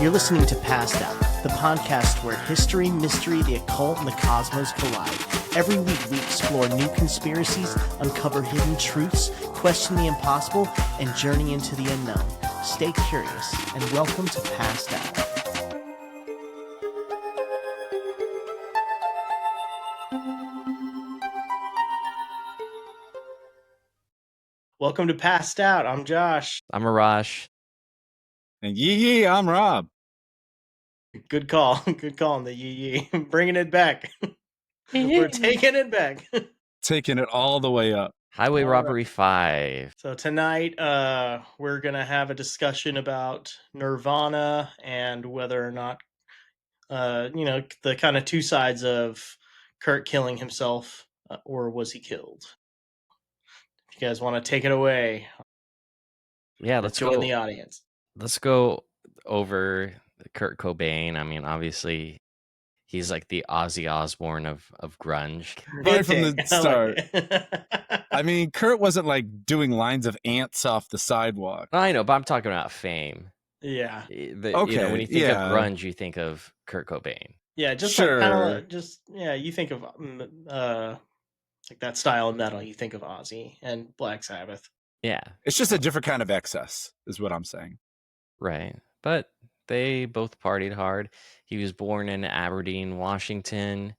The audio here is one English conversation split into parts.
You're listening to Passed Out, the podcast where history, mystery, the occult, and the cosmos collide. Every week we explore new conspiracies, uncover hidden truths, question the impossible, and journey into the unknown. Stay curious, and welcome to Passed Out. Welcome to Passed Out. I'm Josh. I'm Arash. And yee, I'm Rob. Good call. Good call on the yee. Bringing it back. We're taking it back. Taking it all the way up. Highway Robbery 5. So tonight, we're going to have a discussion about Nirvana and whether or not, the kind of two sides of Kurt killing himself, or was he killed? If you guys want to take it away. Yeah, let's join go. the audience. Let's go over Kurt Cobain. I mean, obviously, he's like the Ozzy Osbourne of grunge. Right from the start. I mean, Kurt wasn't like doing lines of ants off the sidewalk. I know, but I'm talking about fame. Yeah. Okay. When you think of grunge, you think of Kurt Cobain. Yeah, just sure. You think of like that style of metal. You think of Ozzy and Black Sabbath. Yeah, it's just a different kind of excess, is what I'm saying. Right, but they both partied hard. He was born in Aberdeen, Washington.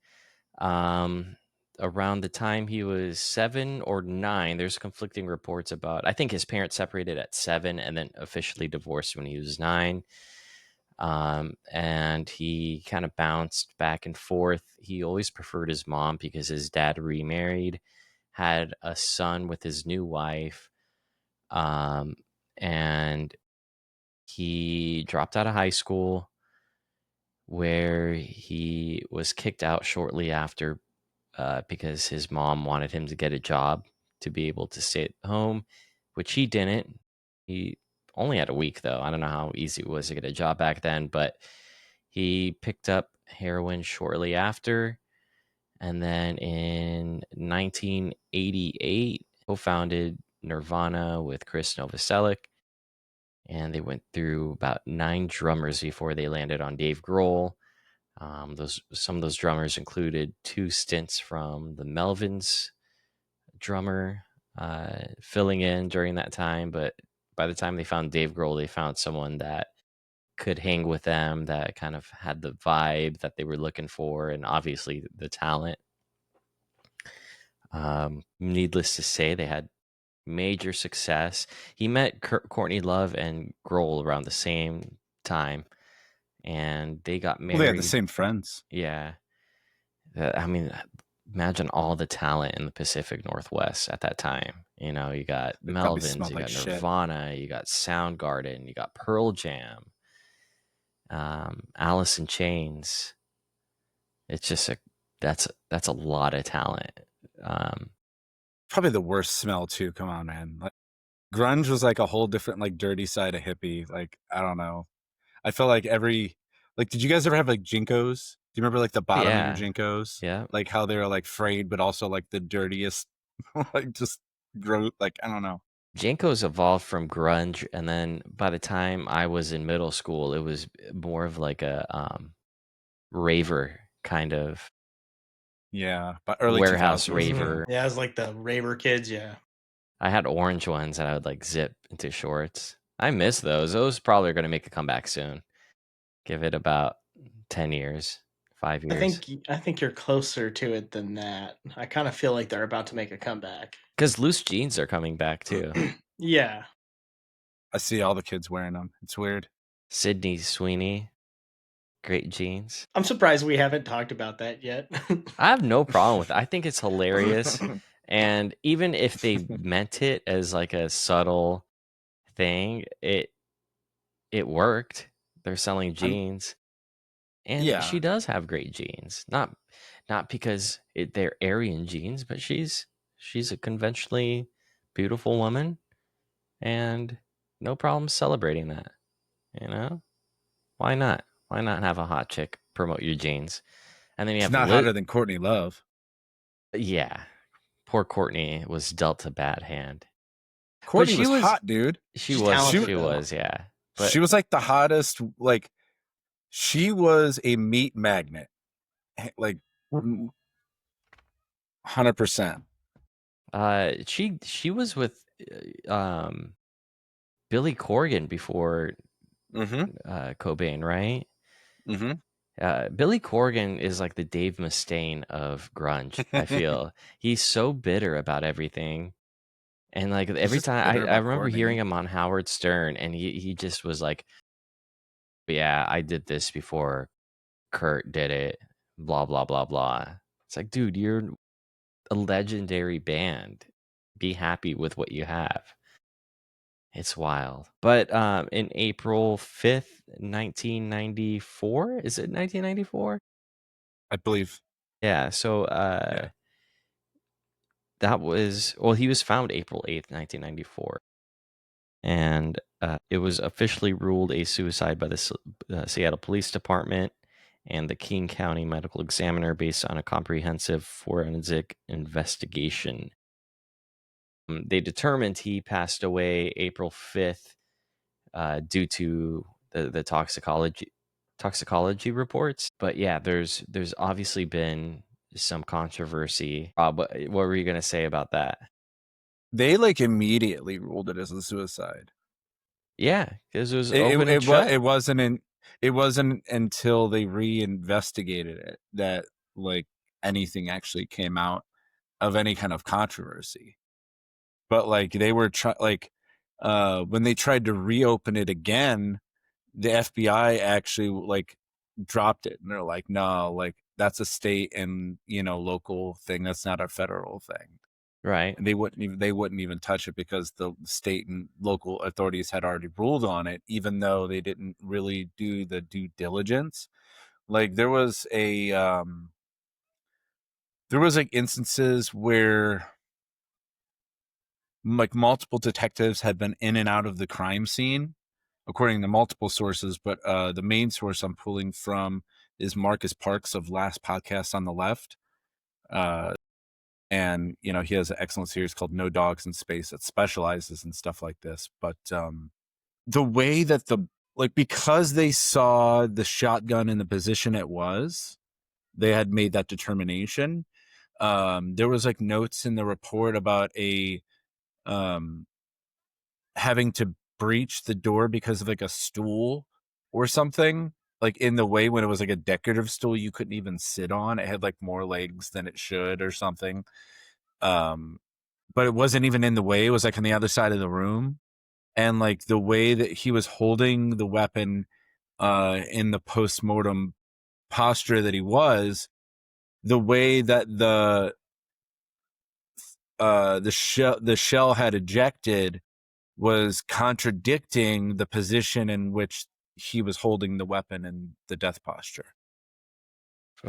Around the time he was 7 or 9, there's conflicting reports about. I think his parents separated at 7 and then officially divorced when he was 9. And he kind of bounced back and forth. He always preferred his mom because his dad remarried, had a son with his new wife, and he dropped out of high school, where he was kicked out shortly after because his mom wanted him to get a job to be able to stay at home, which he didn't. He only had a week, though. I don't know how easy it was to get a job back then, but he picked up heroin shortly after. And then in 1988, co-founded Nirvana with Chris Novoselic. And they went through about 9 drummers before they landed on Dave Grohl. Some of those drummers included 2 stints from the Melvins drummer filling in during that time. But by the time they found Dave Grohl, they found someone that could hang with them, that kind of had the vibe that they were looking for, and obviously the talent. Needless to say, they had major success. He met Courtney Love and Grohl around the same time, and they got married. Well, they had the same friends. Yeah. I mean, imagine all the talent in the Pacific Northwest at that time. You know, you got Melvins, you got Nirvana, you got Soundgarden, you got Pearl Jam, Alice in Chains. It's just that's a lot of talent. Probably the worst smell too. Come on, man. Like, grunge was like a whole different, like, dirty side of hippie. Like, I don't know. I felt like did you guys ever have like Jinkos? Do you remember like the bottom of your Jinkos? Yeah. Like how they were like frayed, but also like the dirtiest, like just gross. Like, I don't know. Jinkos evolved from grunge, and then by the time I was in middle school, it was more of like a raver kind of. Yeah, but early warehouse 2000s. raver. Yeah, it was like the raver kids. Yeah, I had orange ones that I would like zip into shorts. I miss those. Those probably are going to make a comeback soon. Give it about 10 years, 5 years. I think you're closer to it than that. I kind of feel like they're about to make a comeback. Because loose jeans are coming back too. Yeah. I see all the kids wearing them. It's weird. Sydney Sweeney, great jeans. I'm surprised we haven't talked about that yet. I have no problem with it. I think it's hilarious. And even if they meant it as like a subtle thing, it worked. They're selling jeans. And she does have great jeans. Not because they're Aryan jeans, but she's a conventionally beautiful woman, and no problem celebrating that. You know? Why not? Why not have a hot chick promote your jeans? And then you have not hotter than Courtney Love. Yeah. Poor Courtney was dealt a bad hand. Courtney was hot, dude. She was, yeah. But she was like the hottest, like, She was a meat magnet, like 100%. She was with Billy Corgan before Mm-hmm. Cobain, right? Mm-hmm. Billy Corgan is like the Dave Mustaine of grunge. I feel he's so bitter about everything, and like He's every just time bitter I about remember hearing Courtney. him on Howard Stern, and he just was like, "Yeah, I did this before Kurt did it." Blah blah blah blah. It's like, dude, you're a legendary band. Be happy with what you have. It's wild. But in April 5th, 1994, is it 1994? I believe. Yeah, so Yeah. that was, well, he was found April 8th, 1994. And it was officially ruled a suicide by the Seattle Police Department and the King County Medical Examiner based on a comprehensive forensic investigation. They determined he passed away April 5th due to the toxicology reports. But yeah, there's obviously been some controversy. What were you gonna say about that? They like immediately ruled it as a suicide. Yeah, because it was It open it, and it, wa- shut. it wasn't until they reinvestigated it that like anything actually came out of any kind of controversy. But like they were when they tried to reopen it again, the FBI actually like dropped it, and they're like, no, like that's a state and local thing. That's not a federal thing. Right. And they wouldn't even touch it because the state and local authorities had already ruled on it, even though they didn't really do the due diligence. Like there was like instances where like multiple detectives had been in and out of the crime scene according to multiple sources, but the main source I'm pulling from is Marcus Parks of Last Podcast on the Left. And he has an excellent series called No Dogs in Space that specializes in stuff like this. But the way that because they saw the shotgun in the position it was, they had made that determination. There was like notes in the report about a having to breach the door because of like a stool or something, like in the way when it was like a decorative stool you couldn't even sit on. It had like more legs than it should or something. But it wasn't even in the way. It was like on the other side of the room. And like the way that he was holding the weapon in the post-mortem posture that he was, the way that the shell had ejected was contradicting the position in which he was holding the weapon in the death posture.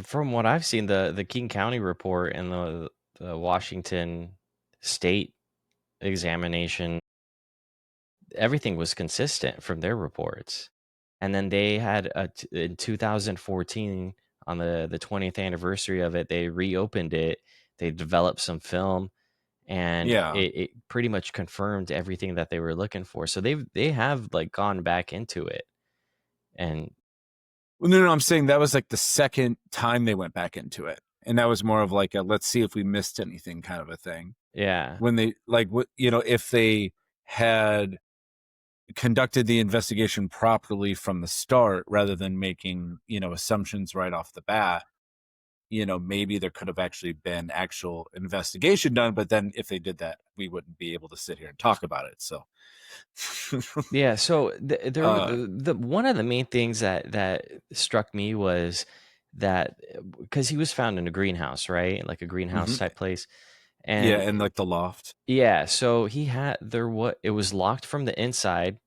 From what I've seen, the King County report and the Washington State examination, everything was consistent from their reports. And then they had in 2014, on the 20th anniversary of it, they reopened it. They developed some film, and Yeah. it pretty much confirmed everything that they were looking for. So they have like gone back into it. And Well, no, I'm saying that was like the second time they went back into it. And that was more of like a let's see if we missed anything kind of a thing. yeah, When they like what if they had conducted the investigation properly from the start rather than making assumptions right off the bat, maybe there could have actually been actual investigation done. But then if they did that, we wouldn't be able to sit here and talk about it. So yeah. So there were uh the one of the main things that struck me was that because he was found in a greenhouse, right, like a greenhouse mhm. type place, Yeah, and and like the loft. yeah, so he had there what it was locked from the inside,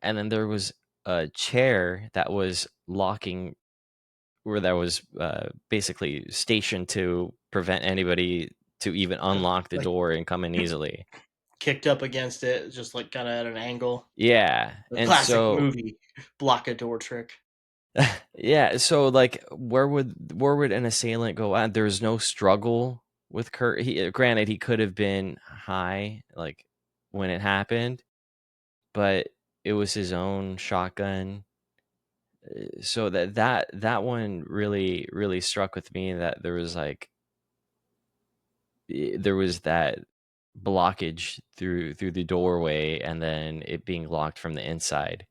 and then there was a chair that was locking, where that was basically stationed to prevent anybody to even unlock the Like door and come in easily. kicked up against it, just like kind of at an angle. Yeah, The and classic so movie block a door trick. yeah, so like where would an assailant go at? There's no struggle with Kurt. Granted, he could have been high like when it happened, but it was his own shotgun. So that one really struck with me, that there was like there was that blockage through the doorway, and then it being locked from the inside,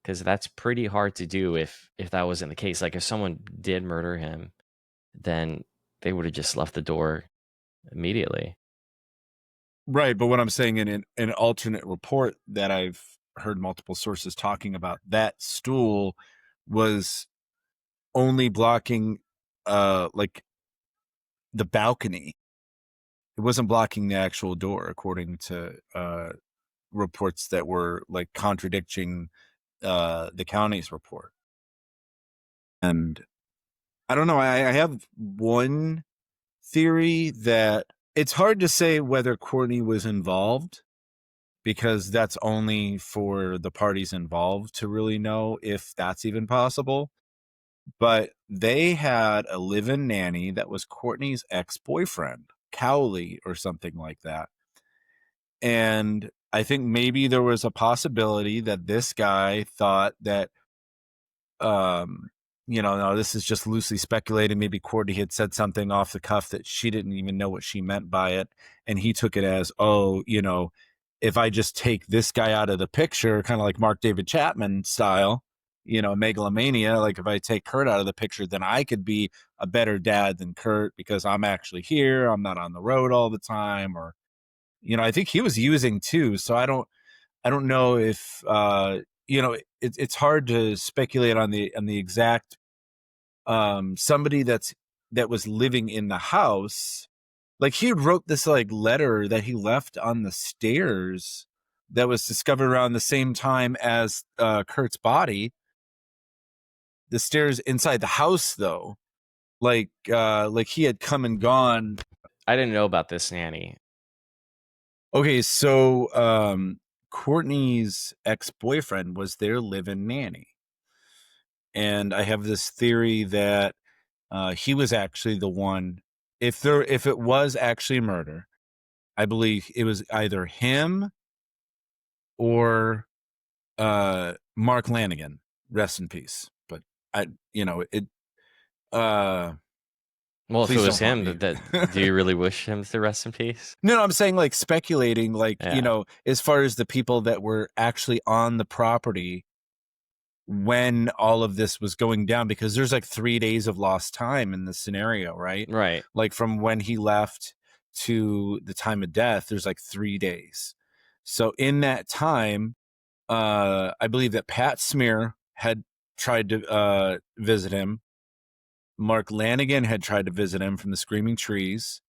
because that's pretty hard to do if that wasn't the case. Like if someone did murder him, then they would have just left the door immediately. Right, but what I'm saying, in an alternate report that I've heard multiple sources talking about, that stool was only blocking like the balcony. It wasn't blocking the actual door, according to reports that were like contradicting the county's report. And I don't know, I have one theory that it's hard to say whether Courtney was involved, because that's only for the parties involved to really know if that's even possible. But they had a live-in nanny that was Courtney's ex-boyfriend, Cowley or something like that. And I think maybe there was a possibility that this guy thought that, no, this is just loosely speculating. Maybe Courtney had said something off the cuff that she didn't even know what she meant by it. And he took it as, oh, if I just take this guy out of the picture, kind of like Mark David Chapman style, megalomania, like if I take Kurt out of the picture, then I could be a better dad than Kurt because I'm actually here. I'm not on the road all the time. Or, I think he was using too. So I don't know if, it's hard to speculate on the exact, somebody that was living in the house. Like he wrote this like letter that he left on the stairs that was discovered around the same time as Kurt's body. The stairs inside the house, though, like he had come and gone. I didn't know about this nanny. Okay, so Courtney's ex-boyfriend was their live-in nanny, and I have this theory that he was actually the one. If it was actually murder, I believe it was either him or Mark Lanigan, rest in peace. But it. Well, if it Please was don't haunt him, me. do you really wish him to rest in peace? No, I'm saying like speculating, like, Yeah. as far as the people that were actually on the property when all of this was going down, because there's like 3 days of lost time in this scenario, right? Right. Like from when he left to the time of death, there's like 3 days. So in that time, I believe that Pat Smear had tried to visit him. Mark Lanigan had tried to visit him from the Screaming Trees.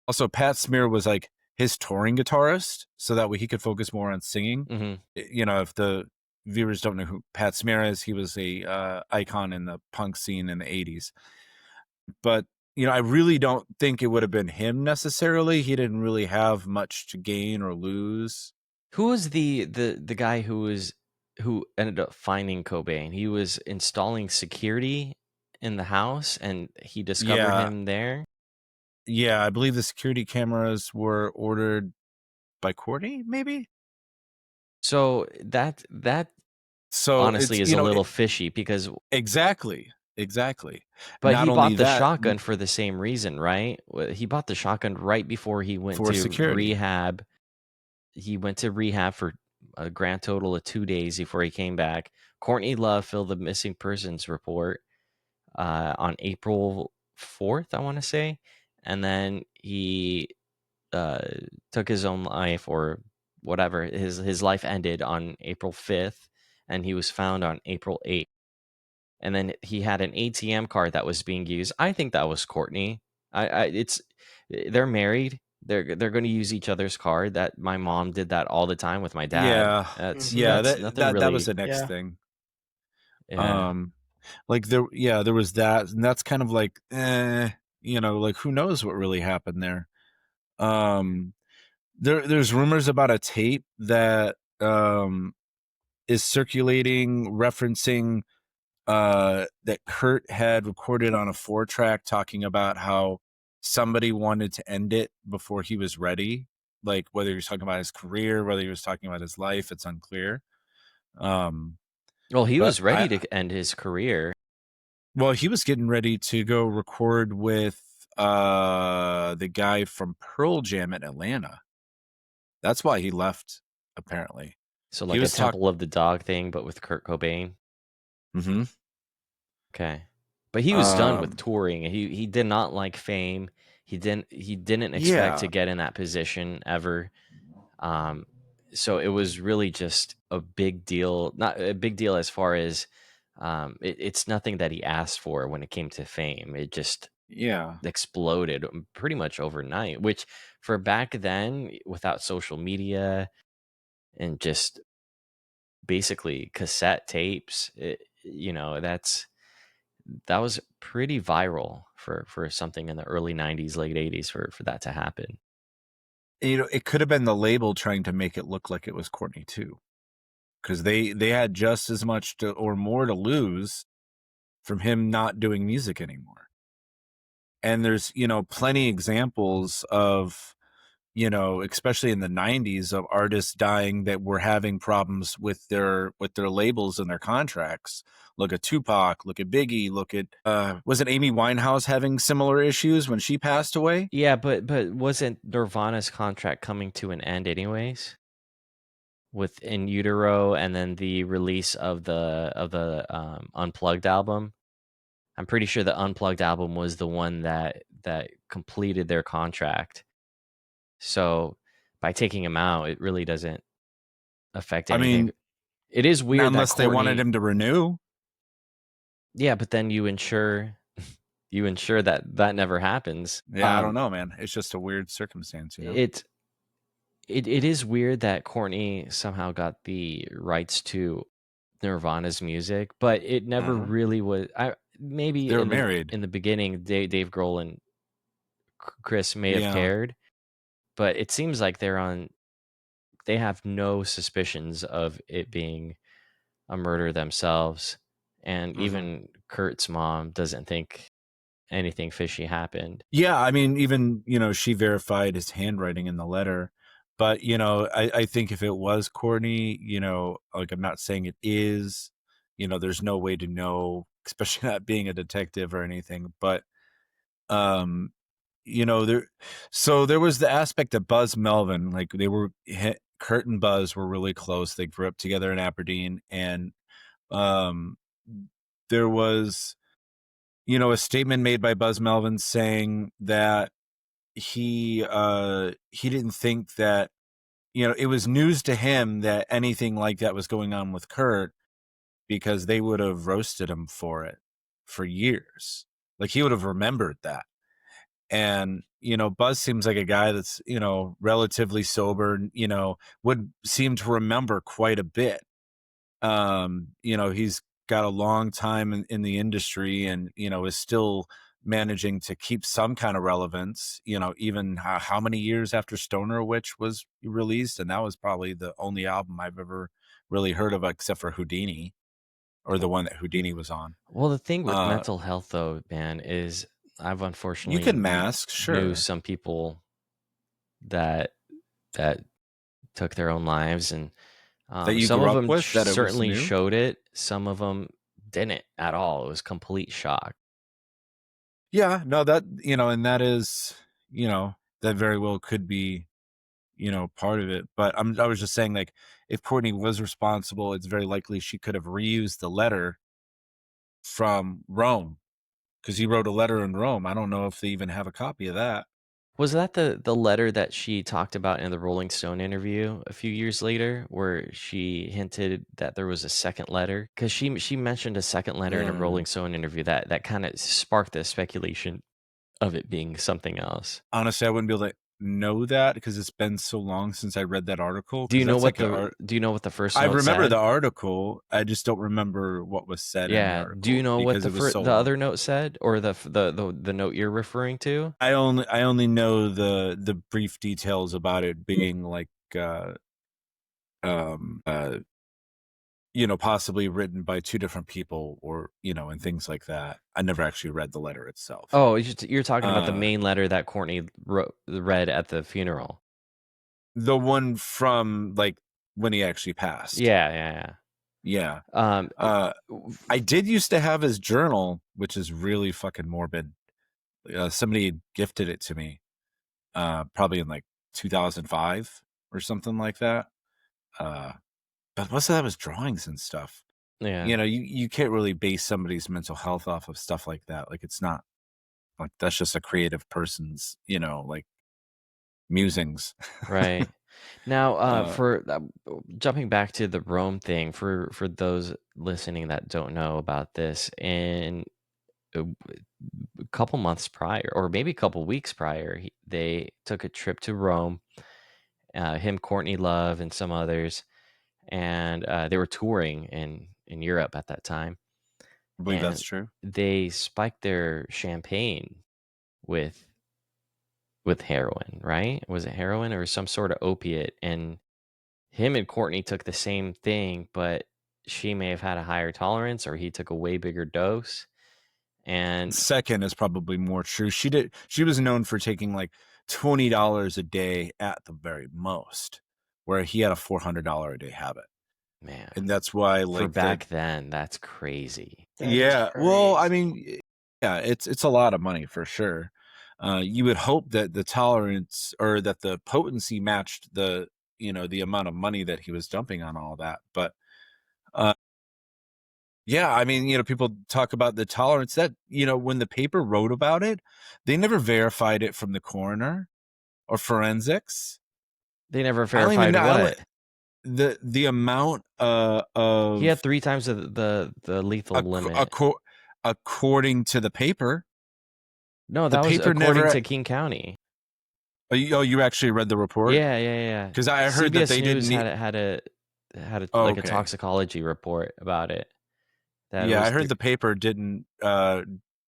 Also, Pat Smear was like his touring guitarist, so that way he could focus more on singing. Mm-hmm. If the viewers don't know who Pat Smear is, he was a icon in the punk scene in the 80s. But, I really don't think it would have been him necessarily. He didn't really have much to gain or lose. Who was the guy who ended up finding Cobain? He was installing security in the house, and he discovered him there. Yeah, I believe the security cameras were ordered by Courtney, maybe. So that So honestly it's, is a little fishy, because exactly. but Not he only bought the that, shotgun for the same reason, right? He bought the shotgun right before he went for to security. rehab. He went to rehab for a grand total of 2 days before he came back. Courtney Love filled the missing persons report on April 4th, I want to say, and then he took his own life, or whatever. His life ended on April 5th, and he was found on April 8th. And then he had an ATM card that was being used. I think that was Courtney. They're married. They're going to use each other's card. That my mom did that all the time with my dad. Yeah, That's nothing that really. was the next Yeah. thing. Yeah. Like there was that, and that's kind of like, like who knows what really happened there. There's rumors about a tape that is circulating referencing that Kurt had recorded on a 4-track, talking about how somebody wanted to end it before he was ready. Like whether he was talking about his career, whether he was talking about his life, it's unclear. Well, he But was ready to end his career. well, he was getting ready to go record with the guy from Pearl Jam in Atlanta. That's why he left, apparently. So He like a was Temple of the Dog thing, but with Kurt Cobain. Mm-hmm. Okay. But he was done with touring. He did not like fame. He didn't expect to Yeah. get in that position ever. So it was really just a big deal. Not a big deal as far as it's nothing that he asked for when it came to fame. It just Yeah. exploded pretty much overnight, which for back then, without social media and just basically cassette tapes, that was pretty viral for something in the early 90s, late 80s for that to happen. It could have been the label trying to make it look like it was Courtney too, because they had just as much or more to lose from him not doing music anymore. And there's plenty examples of especially in the 90s, of artists dying that were having problems with their labels and their contracts. Look at Tupac, look at Biggie, look at wasn't Amy Winehouse having similar issues when she passed away? Yeah, but wasn't Nirvana's contract coming to an end anyways with In Utero and then the release of the Unplugged album? I'm pretty sure the Unplugged album was the one that completed their contract. So by taking him out, it really doesn't affect I anything. mean, It is weird that unless they wanted him to renew. Yeah, but then you ensure that never happens. Yeah, I don't know, man. It's just a weird circumstance, It is weird that Courtney somehow got the rights to Nirvana's music, but it never really was. Maybe They were married. in the beginning, Dave Grohl and Chris may have cared, but it seems like they have no suspicions of it being a murder themselves, and even Kurt's mom doesn't think anything fishy happened. Yeah, I mean, even she verified his handwriting in the letter, but I think if it was Courtney, like, I'm not saying it is, there's no way to know, especially not being a detective or anything, but there was the aspect of Buzz Melvin, like Kurt and Buzz were really close. They grew up together in Aberdeen, and there was a statement made by Buzz Melvin saying that he didn't think that it was news to him that anything like that was going on with Kurt, because they would have roasted him for it for years. Like, he would have remembered that. And Buzz seems like a guy that's relatively sober, would seem to remember quite a bit. He's got a long time in the industry, and is still managing to keep some kind of relevance, even how many years after Stoner Witch was released, and that was probably the only album I've ever really heard of, except for Houdini, or the one that Houdini was on. Well, the thing with mental health, though, man, is I've unfortunately you can mask, knew sure, some people that took their own lives, and that you some grew of up them with, that it was certainly new. showed it. Some of them didn't at all. It was complete shock. Yeah, no, that and that is that very well could be part of it. But I was just saying, like, if Courtney was responsible, it's very likely she could have reused the letter from Rome, because he wrote a letter in Rome. I don't know if they even have a copy of that. Was that the letter that she talked about in the Rolling Stone interview a few years later, where she hinted that there was a second letter? Because she mentioned a second letter in a Rolling Stone interview that kind of sparked the speculation of it being something else. Honestly, I wouldn't be able to know that, because it's been so long since I read that article. Do you know what the first note I remember said? the article. I just don't remember what was said in the article. Do you know what the other note said, or the note you're referring to? I only know the brief details about it being like possibly written by two different people, or and things like that. I never actually read the letter itself. Oh, you're talking about the main letter that Courtney read at the funeral. The one from, like, when he actually passed. Yeah. Yeah. Um, I did used to have his journal, which is really fucking morbid. Somebody gifted it to me, probably in like 2005 or something like that. But most of that was drawings and stuff. yeah, You can't really base somebody's mental health off of stuff like that. Like, it's not like that's just a creative person's, like musings. right. Now, Uh, for jumping back to the Rome thing, for those listening that don't know about this, in a couple months prior, or maybe a couple weeks prior, they took a trip to Rome. Him, Courtney Love, and some others, and they were touring in Europe at that time, I believe that's and true. they spiked their champagne with heroin, right? Was it heroin or some sort of opiate? And him and Courtney took the same thing, but she may have had a higher tolerance, or he took a way bigger dose. And Second is probably more true. She was known for taking like $20 a day at the very most, where he had a $400 a day habit. man, And that's why, for like, back then, that's crazy. That is well, I crazy. mean, yeah, it's a lot of money for sure. You would hope that the tolerance or that the potency matched the amount of money that he was dumping on all that. But yeah, I mean, people talk about the tolerance that, when the paper wrote about it, they never verified it from the coroner or forensics. They never I don't even verified know. what. The amount He had of 3 times the lethal limit. according to the paper. No, The that was paper according never. to King County. You actually read the report? Yeah. Because I heard that CBS they didn't News need. had Oh, like a okay. toxicology report about it. That it Yeah, I was heard the paper didn't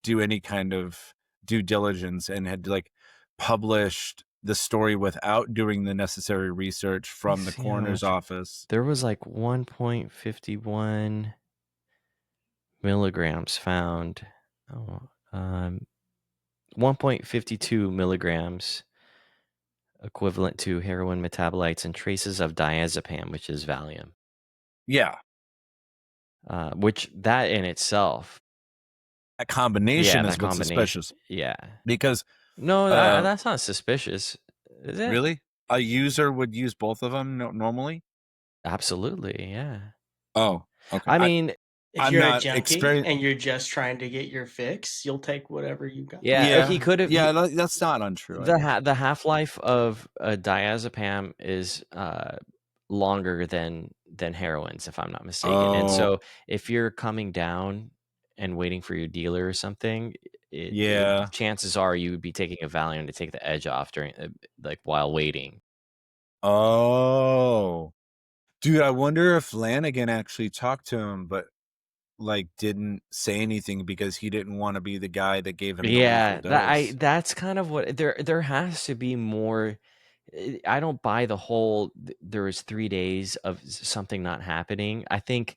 do any kind of due diligence and had like published the story without doing the necessary research let me from the see how coroner's much. office. There was like 1.51 milligrams found. Oh, 1.52 milligrams equivalent to heroin metabolites and traces of diazepam, which is Valium. Yeah, Which that in itself, that combination that is what's combination, suspicious yeah. because No, uh that's not suspicious, is it? really a user would use both of them normally. Absolutely, yeah. Oh, okay. I mean, If I'm you're a not junkie experienced. and you're just trying to get your fix, you'll take whatever you got. yeah, he Yeah, could have. yeah, that's not untrue, I guess. The half life of diazepam is longer than heroin's, if I'm not mistaken. And Oh, so, if you're coming down and waiting for your dealer or something, yeah. chances are you would be taking a Valium to take the edge off during, like, while waiting. Oh, dude, I wonder if Lanigan actually talked to him, but like didn't say anything because he didn't want to be the guy that gave him the lethal Yeah, dose. that's kind of what there has to be more. I don't buy the whole there was 3 days of something not happening. I think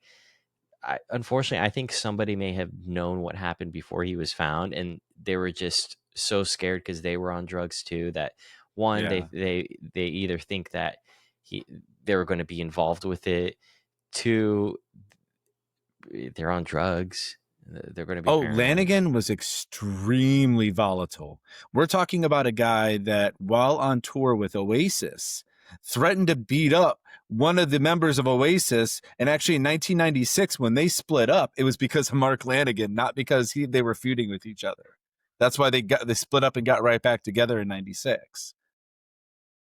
unfortunately, I think somebody may have known what happened before he was found, and they were just so scared because they were on drugs too that one, Yeah. they either think that he they were going to be involved with it. Two, they're on drugs. They're going to be Oh, paranoid. Lanigan was extremely volatile. We're talking about a guy that, while on tour with Oasis, threatened to beat up one of the members of Oasis. And actually, in 1996, when they split up, it was because of Mark Lanigan, not because they were feuding with each other. That's why they split up and got right back together in 96.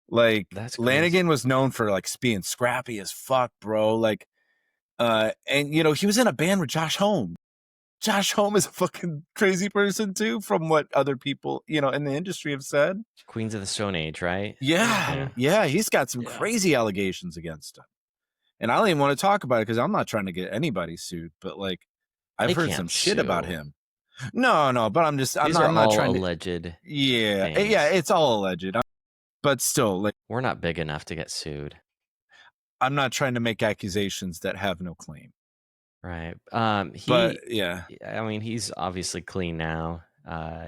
Like, That's crazy. Lanigan was known for like being scrappy as fuck, bro. Like, and he was in a band with Josh Homme. Josh Homme is a fucking crazy person too, from what other people, in the industry have said. Queens of the Stone Age, right? Yeah. Yeah. Yeah. He's got some Yeah. crazy allegations against him. And I don't even want to talk about it because I'm not trying to get anybody sued, but like, I've They heard some can't shit about sue. him. No, but These are I'm not all trying to. alleged Yeah. things. Yeah. It's all alleged. But still, like, We're not big enough to get sued. I'm not trying to make accusations that have no claim. Right. But yeah. I mean, he's obviously clean now.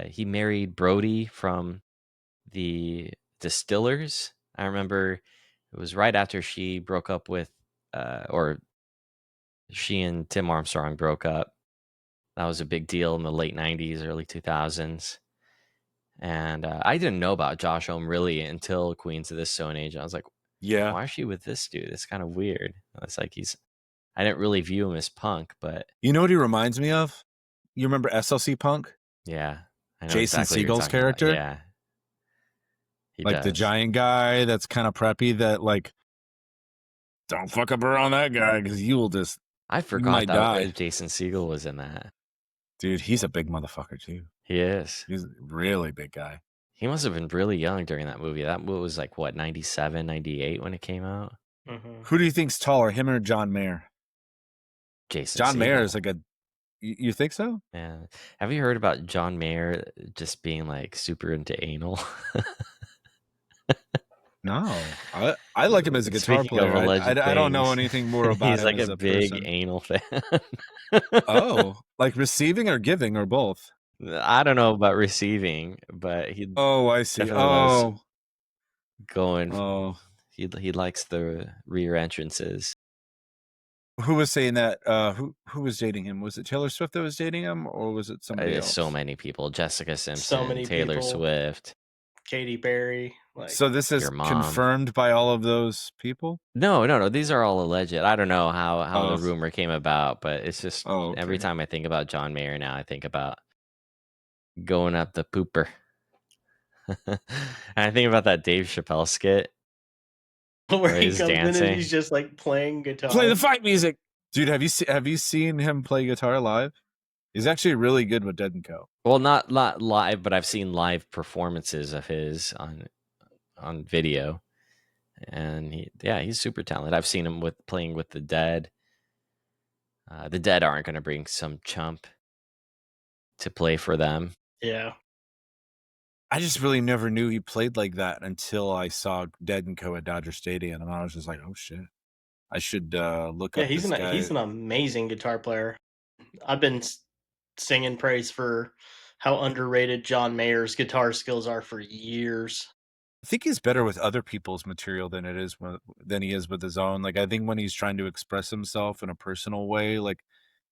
He married Brody from the Distillers. I remember it was right after she broke up with, or she and Tim Armstrong broke up. That was a big deal in the late 90s, early 2000s. And I didn't know about Josh Homme really until Queens of the Stone Age. I was like, Yeah. why is she with this dude? It's kind of weird. It's like I didn't really view him as punk, but You know what he reminds me of? You remember SLC Punk? yeah, I know Jason exactly what you're Segel's talking about. character? Yeah, he Like the does. giant guy that's kind of preppy that like, don't fuck up around that guy because you will just, I you forgot might that die. Jason Segel was in that. Dude, he's a big motherfucker too. He is. He's a really big guy. He must have been really young during that movie. That movie was like, what, 97, 98 when it came out? Mm-hmm. Who do you think's taller, him or John Mayer? Jason John Mayer Segel. is like a, you think so? Yeah. Have you heard about John Mayer just being like super into anal? No, I like him as a guitar Speaking of player. alleged I don't know things, anything more about he's him like a as a big person. anal fan. Oh, like receiving or giving or both? I don't know about receiving, but he Oh, I see. definitely loves Oh, going. oh. He likes the rear entrances. Who was saying that? Who was dating him? Was it Taylor Swift that was dating him, or was it somebody else? So many people: Jessica Simpson, many Taylor people. Swift, Katy Perry. Like, So this is your mom. confirmed by all of those people? No. These are all alleged. I don't know how Oh. the rumor came about, but it's just Oh, every okay. time I think about John Mayer now, I think about going up the pooper. And I think about that Dave Chappelle skit where he he's comes in and dancing. he's just like playing guitar. Play the fight music, dude. Have you seen him play guitar live? He's actually really good with Dead & Co. Well, not live, but I've seen live performances of his on video, and he's super talented. I've seen him playing with the Dead. The Dead aren't going to bring some chump to play for them. Yeah. I just really never knew he played like that until I saw Dead & Co. at Dodger Stadium, and I was just like, oh shit, I should look up this guy. He's an amazing guitar player. I've been singing praise for how underrated John Mayer's guitar skills are for years. I think he's better with other people's material than he is with his own. Like I think when he's trying to express himself in a personal way, like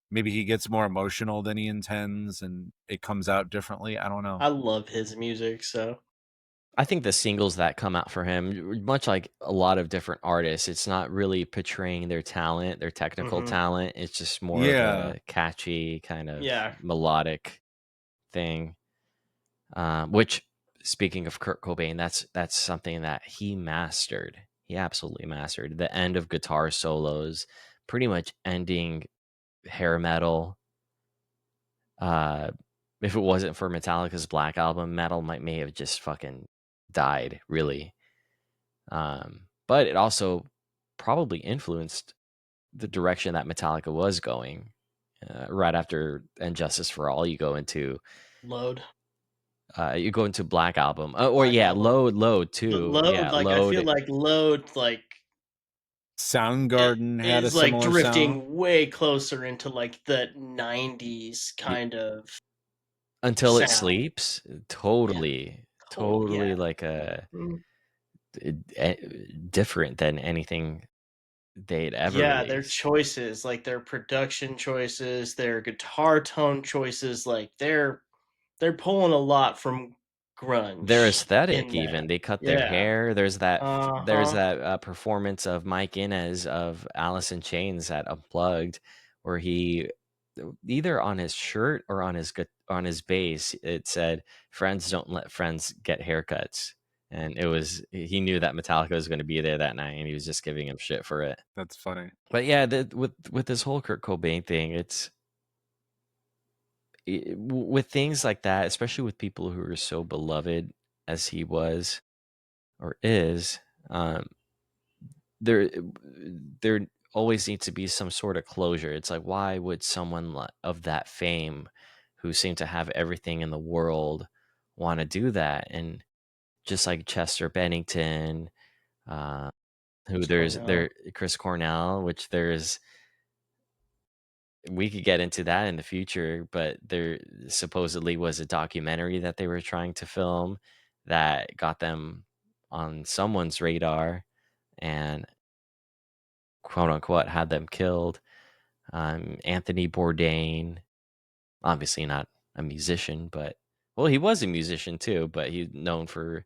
maybe he gets more emotional than he intends, and it comes out differently. I don't know. I love his music, so I think the singles that come out for him, much like a lot of different artists, it's not really portraying their talent, their technical talent. It's just more of a catchy kind of melodic thing. Which, speaking of Kurt Cobain, that's something that he mastered. He absolutely mastered. The end of guitar solos, pretty much ending hair metal. If it wasn't for Metallica's Black Album, metal may have just fucking died, really. But it also probably influenced the direction that Metallica was going. Right after And Justice for All, you go into Load. You go into Black Album, Load too. Load, like Load. I feel like Load, like Soundgarden had a is like similar drifting sound. way closer into like the 90s kind of Until It sound. Sleeps. Totally Yeah. like different than anything they'd ever released. Their choices, like their production choices, their guitar tone choices, like they're pulling a lot from grunge. Their aesthetic, even they cut their hair. There's that performance of Mike Inez of Alice in Chains at Unplugged, where he either on his shirt or on his bass it said, "Friends don't let friends get haircuts," and he knew that Metallica was going to be there that night, and he was just giving him shit for it. That's funny. But yeah, with this whole Kurt Cobain thing, with things like that, especially with people who are so beloved as he was or is, there always needs to be some sort of closure. It's like, why would someone of that fame, who seemed to have everything in the world, want to do that? And just like Chester Bennington, Chris Cornell, which we could get into that in the future, but there supposedly was a documentary that they were trying to film that got them on someone's radar and quote unquote had them killed. Anthony Bourdain, obviously not a musician, but well, he was a musician too, but he's known for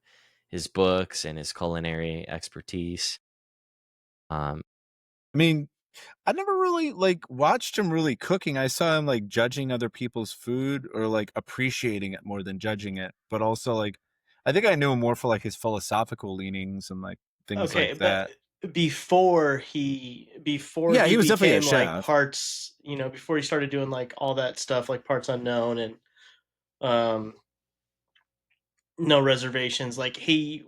his books and his culinary expertise. I mean, I never really like watched him really cooking. I saw him like judging other people's food or like appreciating it more than judging it. But also like I think I knew him more for like his philosophical leanings and like things Okay, like but that. before he Yeah, he was definitely a became like chef. parts, before he started doing like all that stuff like Parts Unknown and um No Reservations, like he's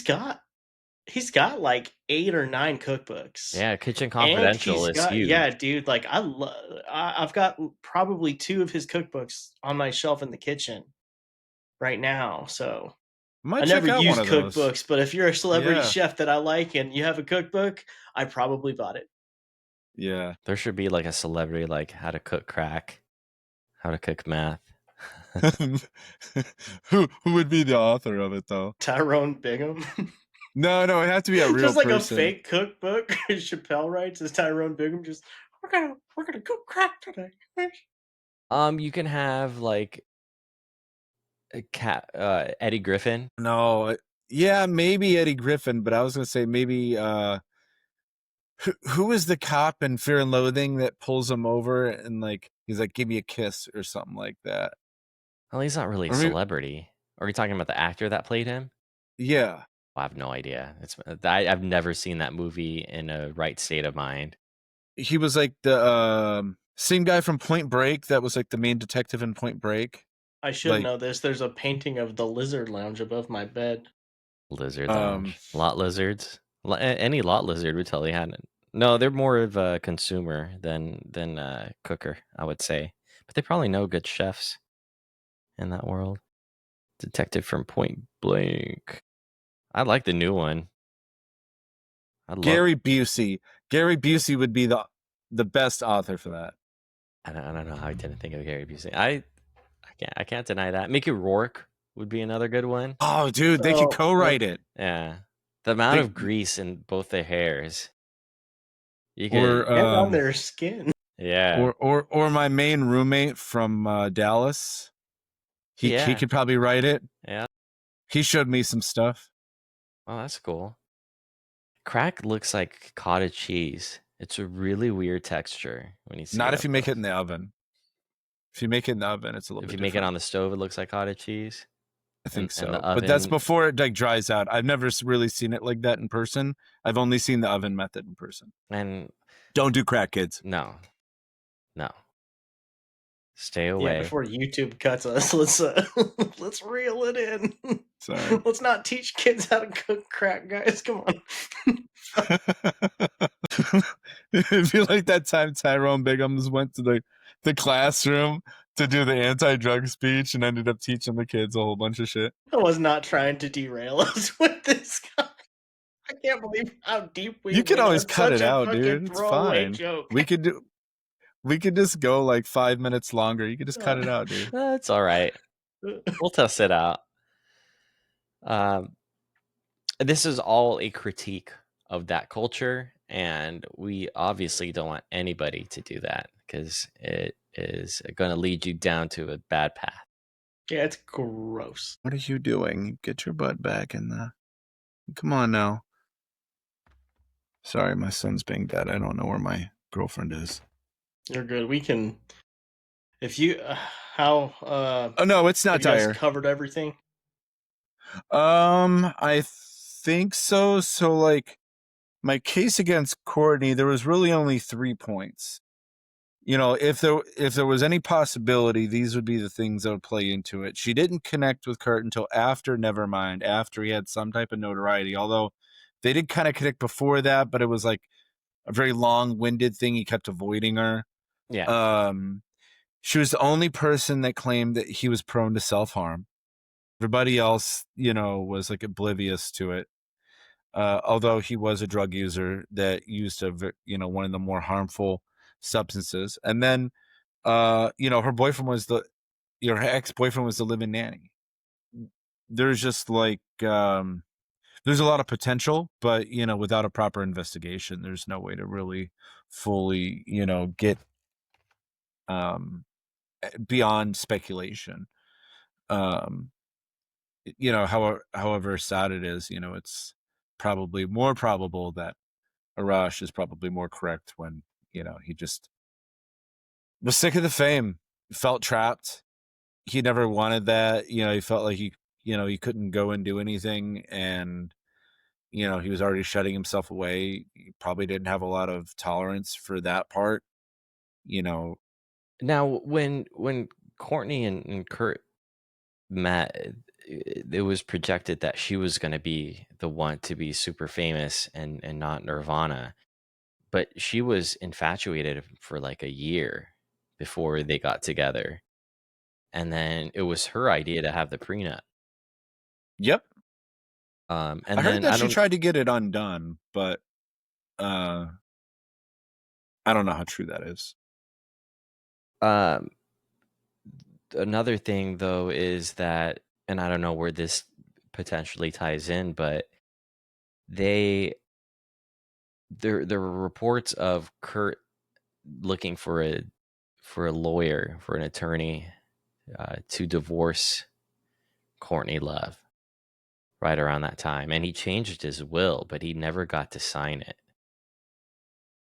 got like 8 or 9 cookbooks. Yeah, Kitchen And Confidential he's is got, huge. yeah, dude, like I've got probably 2 of his cookbooks on my shelf in the kitchen right now. So I might I check never out one use of those. cookbooks, but if you're a celebrity Yeah. chef that I like and you have a cookbook, I probably bought it. Yeah. There should be like a celebrity like how to cook crack, how to cook meth. Who would be the author of it though? Tyrone Bigham. No, it had to be a real Just like a person. fake cookbook Chappelle writes as Tyrone Bigham, just we're gonna cook crack today. You can have like a cat, Eddie Griffin. No, yeah, maybe Eddie Griffin, but I was gonna say maybe who is the cop in Fear and Loathing that pulls him over and like he's like, give me a kiss or something like that. Well, he's not really a Or maybe, celebrity. Are you talking about the actor that played him? yeah. I have no idea. I've never seen that movie in a right state of mind. He was like the same guy from Point Break that was like the main detective in Point Break. I should Like know this. There's a painting of the lizard lounge above my bed. Lizard Lounge, lot lizards. Any lot lizard would tell you how to. No, they're more of a consumer than a cooker, I would say. But they probably know good chefs in that world. Detective from Point Blank. I like the new one. I love. Gary Busey. Gary Busey would be the best author for that. I don't know how I didn't think of Gary Busey. I can't deny that. Mickey Rourke would be another good one. Oh, dude, they could Oh, co-write it. Yeah, the amount of grease in both their hairs. You Or could, and on their skin. yeah, or my main roommate from Dallas. He yeah, could probably write it. yeah. He showed me some stuff. Oh, that's cool. Crack looks like cottage cheese. It's a really weird texture when you see Not it if up you make it close. in the oven. If you make it in the oven, it's a little If bit you make it different. on the stove, it looks like cottage cheese. I think And the so. But that's oven, before it like dries out. I've never really seen it like that in person. I've only seen the oven method in person. and Don't do crack, kids. no, no, stay Yeah, away. before YouTube cuts us, let's reel it in. Sorry. Let's not teach kids how to cook crack, guys. Come on. It'd be like that time Tyrone Biggums went to the classroom to do the anti-drug speech and ended up teaching the kids a whole bunch of shit. I was not trying to derail us with this guy. I can't believe how deep we You can went always on cut such it a out, fucking dude. It's throwaway fine. joke. We could just go like 5 minutes longer. You could just cut it out, dude. That's all right. We'll test it out. This is all a critique of that culture, and we obviously don't want anybody to do that because it is going to lead you down to a bad path. Yeah, it's gross. What are you doing? Get your butt back in the... Come on now. Sorry, my son's being bad. I don't know where my girlfriend is. You're good. We can. If you, how? Oh no, it's not Have you guys dire. covered everything? I think so. So like my case against Courtney, there was really only 3 points. You know, if there was any possibility, these would be the things that would play into it. She didn't connect with Kurt until after Nevermind, after he had some type of notoriety. Although they did kind of connect before that, but it was like a very long-winded thing. He kept avoiding her. Yeah. She was the only person that claimed that he was prone to self-harm. Everybody else, you know, was like oblivious to it. Although he was a drug user that used one of the more harmful substances. And then, her boyfriend was her ex-boyfriend was the live-in nanny. There's just like, there's a lot of potential, but without a proper investigation, there's no way to really fully, get beyond speculation. Um, however sad it is, it's probably more probable that Arash is probably more correct when, he just was sick of the fame, felt trapped. He never wanted that. He felt like he couldn't go and do anything, and he was already shutting himself away. He probably didn't have a lot of tolerance for that part. Now, when Courtney and Kurt met, it was projected that she was going to be the one to be super famous and not Nirvana. But she was infatuated for like a year before they got together. And then it was her idea to have the prenup. Yep. And I heard that she tried to get it undone, but I don't know how true that is. Another thing though is that, and I don't know where this potentially ties in, but there were reports of Kurt looking for a lawyer, for an attorney, to divorce Courtney Love right around that time, and he changed his will, but he never got to sign it.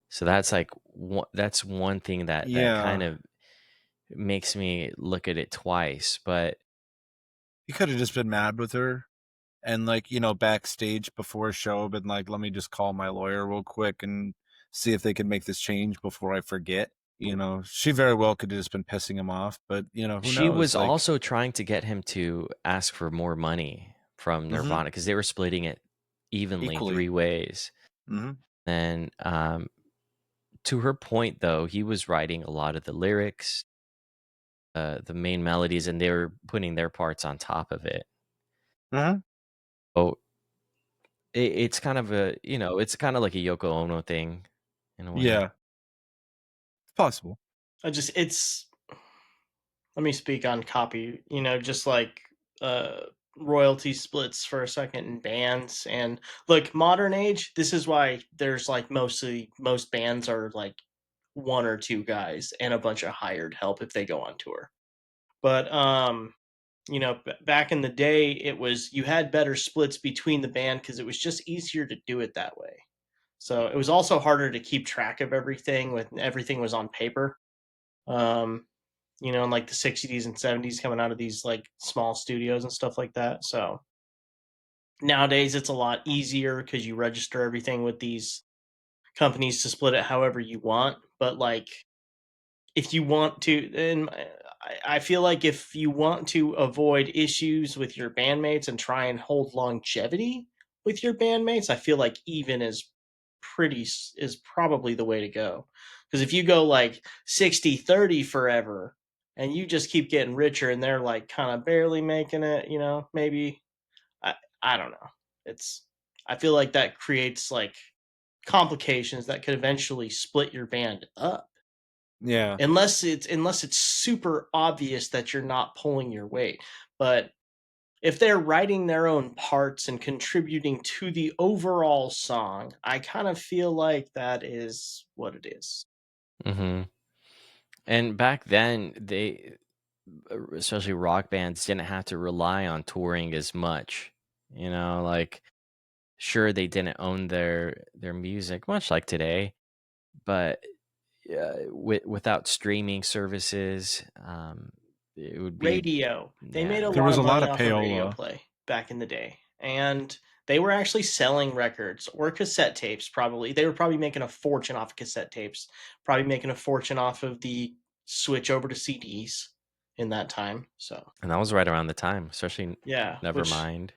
So that's like that's one thing that kind of makes me look at it twice. But he could have just been mad with her, and backstage before a show, been like, "Let me just call my lawyer real quick and see if they can make this change before I forget." She very well could have just been pissing him off, but who knows? She was also trying to get him to ask for more money from Nirvana because they were splitting it evenly, equally, 3 ways. And to her point, though, he was writing a lot of the lyrics, the main melodies, and they were putting their parts on top of it. So it's kind of it's kind of like a Yoko Ono thing in a way. Yeah, it's possible. Let me speak on copy, just like royalty splits for a second in bands. And look, modern age, this is why there's like most bands are like 1 or 2 guys and a bunch of hired help if they go on tour. But back in the day, it was, you had better splits between the band because it was just easier to do it that way. So it was also harder to keep track of everything when everything was on paper. In like the 60s and 70s, coming out of these like small studios and stuff like that. So nowadays it's a lot easier because you register everything with these companies to split it however you want. But like, if you want to, and I feel like if you want to avoid issues with your bandmates and try and hold longevity with your bandmates, I feel like even is probably the way to go. Because if you go like 60-30 forever and you just keep getting richer and they're like kind of barely making it, maybe, I don't know. I feel like that creates like complications that could eventually split your band up. Yeah. Unless it's super obvious that you're not pulling your weight. But if they're writing their own parts and contributing to the overall song, I kind of feel like that is what it is. And back then, especially rock bands, didn't have to rely on touring as much. Like, sure, they didn't own their music, much like today, but without streaming services, it would be radio. They made a there lot was of a money lot of off of radio payola play back in the day, and they were actually selling records or cassette tapes. Probably they were probably making a fortune off of cassette tapes. Probably making a fortune off of the switch over to CDs in that time. So, and that was right around the time, especially yeah, Nevermind.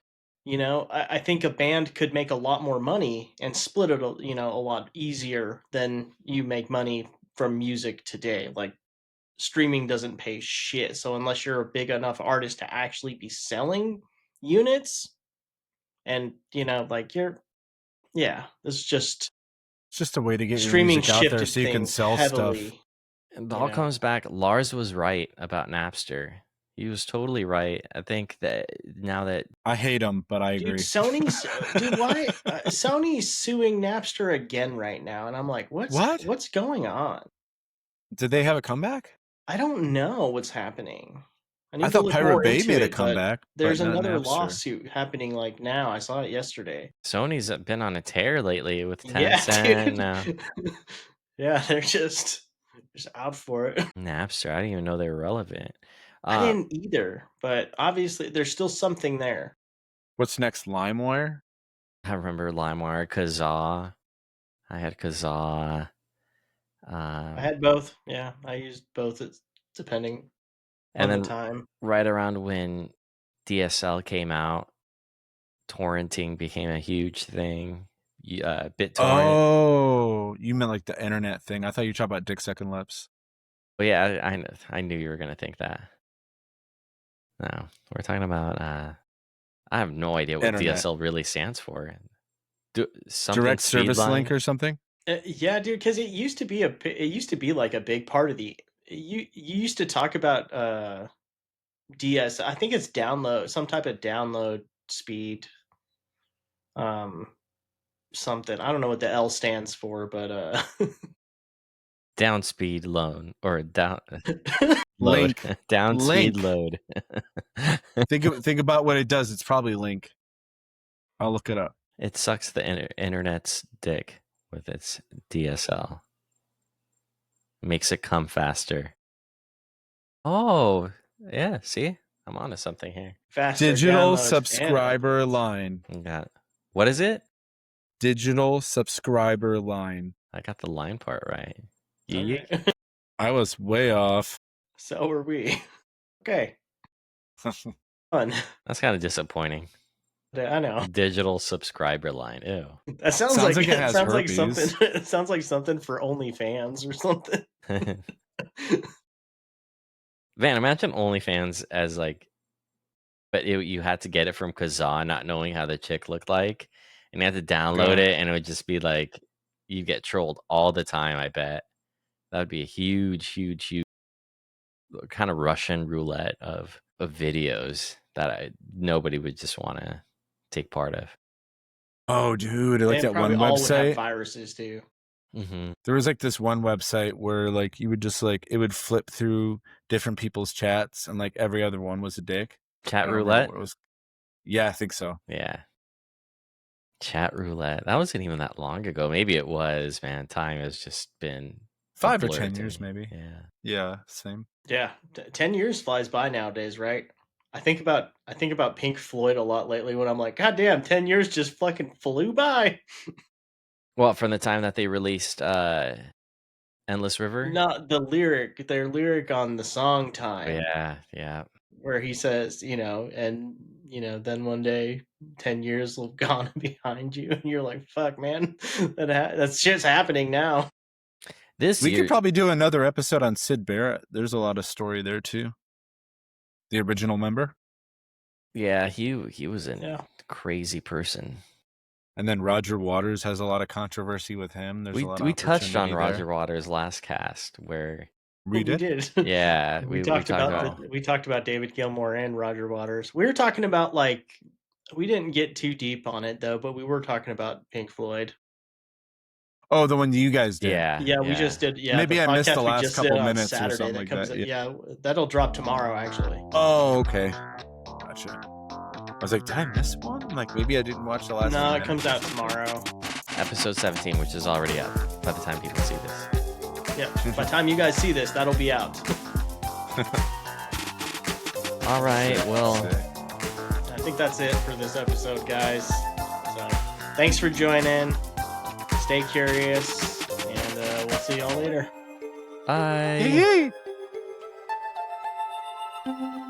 I think a band could make a lot more money and split it, a lot easier than you make money from music today. Like, streaming doesn't pay shit. So unless you're a big enough artist to actually be selling units, and like it's just a way to get your streaming music out there shifted so you can things sell heavily. stuff. It all comes back. Lars was right about Napster. He was totally right. I think that now that I hate him, but I Dude, agree. why Sony's suing Napster again right now, and I'm like, what's going on? Did they have a comeback? I don't know what's happening. I need to thought look Pirate more Bay into made a it, but comeback, there's but not another Napster. lawsuit happening like now. I saw it yesterday. Sony's been on a tear lately with Yeah, Tencent. dude. Yeah, they're just out for it. Napster. I didn't even know they were relevant. I didn't either, but obviously there's still something there. What's next? LimeWire? I remember LimeWire, Kazaa. I had Kazaa. I had both. Yeah, I used both. It's depending and on the then time. right around when DSL came out, torrenting became a huge thing. BitTorrent. Oh, you meant like the internet thing. I thought you were talking about Dick Second Lips. But yeah, I knew you were gonna think that. No, we're talking about. I have no idea what Internet. DSL really stands for. Direct service link or something. Yeah, dude, because it used to be like a big part of the. You used to talk about DS. I think it's download, some type of download speed. Something. I don't know what the L stands for, but down speed loan or down load. Link. Down Link. speed load. think about what it does. It's probably link. I'll look it up. It sucks the internet's dick with its DSL. Makes it come faster. Oh, yeah. See, I'm onto something here. faster Digital downloads subscriber line. Got it. What is it? Digital subscriber line. I got the line part right. and I was way off. So are we. Okay. Fun. That's kind of disappointing. I know. Digital subscriber line. Ew. That sounds Sounds like like it has sounds like herpes. something. It sounds like something for OnlyFans or something. Man, imagine OnlyFans as like, but you had to get it from Kazaa, not knowing how the chick looked like, and you had to download it, and it would just be like you get trolled all the time. I bet that would be a huge kind of Russian roulette of videos that nobody would just want to take part of. Oh, dude, like that one all would have website. viruses too. Mm-hmm. There was like this one website where like you would just like it would flip through different people's chats, and like every other one was a dick. Chat roulette. Yeah, I think so. Yeah. Chat roulette. That wasn't even that long ago. Maybe it was, man. Time has just been 5 or 10 years, maybe. Yeah. Yeah, same. Yeah, 10 years flies by nowadays, right? I think about Pink Floyd a lot lately when I'm like, God damn, 10 years just fucking flew by. Well, from the time that they released Endless River? Not their lyric on the song Time. Yeah. Where he says, and then one day 10 years will have gone behind you, and you're like, fuck, man, that's shit's happening now. We could probably do another episode on Syd Barrett. There's a lot of story there too. The original member. Yeah, he was a crazy person. And then Roger Waters has a lot of controversy with him. There's a lot of we touched on there. Roger Waters last cast where we did. Yeah, we talked about David Gilmour and Roger Waters. We were talking about we didn't get too deep on it though, but we were talking about Pink Floyd. Oh, the one you guys did. Yeah, we just did. Yeah, maybe I missed the last couple minutes Saturday, or something like that. Yeah, that'll drop tomorrow actually. Oh, okay. Gotcha. I was like, did I miss one? Like maybe I didn't watch the last one. No, it comes out tomorrow. Episode 17, which is already up by the time people see this. Yeah, by the time you guys see this, that'll be out. All right, well, I think that's it for this episode, guys. So, thanks for joining. Stay curious, and we'll see y'all later. Bye. Hey.